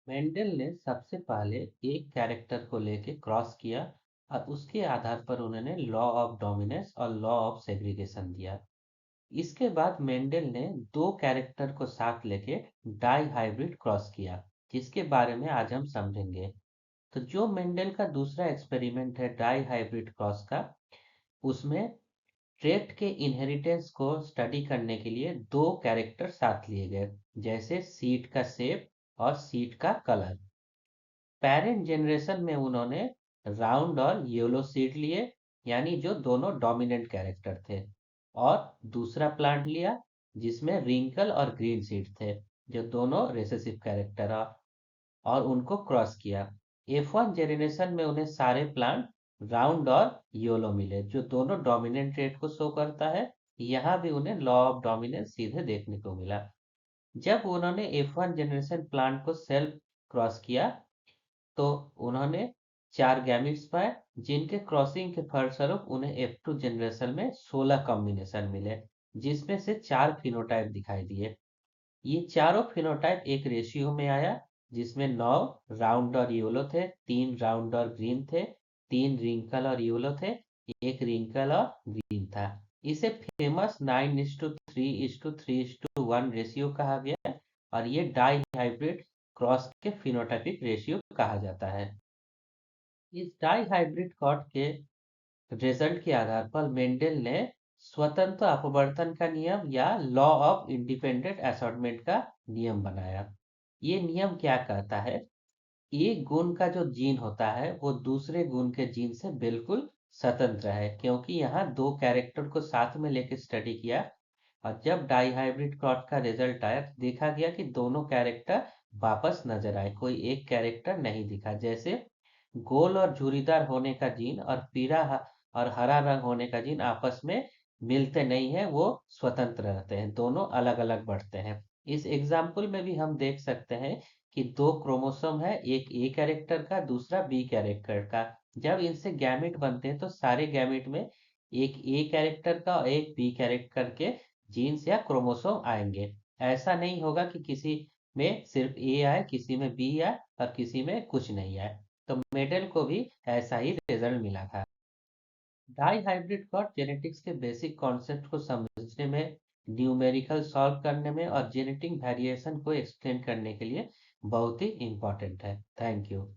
Mendel ने सबसे पहले एक कैरेक्टर को लेके क्रॉस किया और उसके आधार पर उन्होंने लॉ ऑफ डोमिनेंस और लॉ ऑफ सेग्रीगेशन दिया। इसके बाद मेंडल ने दो कैरेक्टर को साथ लेके डाई हाइब्रिड क्रॉस किया, जिसके बारे में आज हम समझेंगे। तो जो मेंडल का दूसरा एक्सपेरिमेंट है डाई हाइब्रिड क्रॉस का, उसमें ट्रेट के इनहेरिटेंस को स्टडी करने के लिए दो कैरेक्टर साथ लिए गए, जैसे सीड का शेप और सीड का कलर। पेरेंट जनरेशन में उन्होंने राउंड और येलो सीड लिए, यानी जो दोनों डोमिनेंट कैरेक्टर थे। और दूसरा प्लांट लिया जिसमें रिंकल और ग्रीन सीड थे, जो दोनों रिसेसिव कैरेक्टर, और उनको क्रॉस किया। F1 जनरेशन में उन्हें सारे प्लांट राउंड और येलो मिले, जो दोनों डोमिनेंट ट्रेट को शो करता है। यहाँ भी उन्हें लॉ ऑफ डोमिनेंस सीधे देखने को मिला। जब उन्होंने F1 जनरेशन प्लांट को सेल्फ क्रॉस किया, तो उन्होंने 4 गैमेट्स पाए, जिनके क्रॉसिंग के फलस्वरूप उन्हें F2 जनरेशन में 16 कॉम्बिनेशन मिले, जिसमें से 4 फिनोटाइप दिखाई दिए। ये चारों फिनोटाइप एक रेशियो में आया, जिसमें 9 राउंड और येलो थे, 3 राउंड और ग्रीन थे, 3 रिंकल और येलो थे, एक रिंकल और ग्रीन था। इसे फेमस 9:3:3:1 रेशियो कहा गया, और ये डाई हाइब्रिड क्रॉस के फिनोटाइपिक रेशियो कहा जाता है। इस डाई हाइब्रिड क्रॉस के रिजल्ट के आधार पर मेंडल ने स्वतंत्र अपवर्तन का नियम या लॉ ऑफ इंडिपेंडेंट असॉर्टमेंट का नियम बनाया। ये नियम क्या कहता है? एक गुण का जो जीन होता है वो दूसरे गुण के जीन से बिल्कुल स्वतंत्र है, क्योंकि यहाँ दो कैरेक्टर को साथ में लेकर स्टडी किया, और जब डाई हाइब्रिड क्रॉस का रिजल्ट आया तो देखा गया कि दोनों कैरेक्टर वापस नजर आए, कोई एक कैरेक्टर नहीं दिखा। जैसे गोल और झुर्रीदार होने का जीन और पीला और हरा रंग होने का जीन आपस में मिलते नहीं है, वो स्वतंत्र रहते हैं, दोनों अलग अलग बढ़ते हैं। इस एग्जाम्पल में भी हम देख सकते हैं कि दो क्रोमोसोम है, एक ए कैरेक्टर का, दूसरा बी कैरेक्टर का। जब इनसे गैमेट बनते हैं तो सारे गैमेट में एक ए कैरेक्टर का और एक बी कैरेक्टर के जीन्स या क्रोमोसोम आएंगे। ऐसा नहीं होगा कि किसी में सिर्फ ए आए, किसी में बी आए और किसी में कुछ नहीं आए। तो मेडल को भी ऐसा ही रिजल्ट मिला था। डाई हाइब्रिड क्रॉस जेनेटिक्स के बेसिक कॉन्सेप्ट को समझने में, न्यूमेरिकल सॉल्व करने में और जेनेटिक वेरिएशन को एक्सप्लेन करने के लिए बहुत ही इम्पोर्टेंट है। Thank you.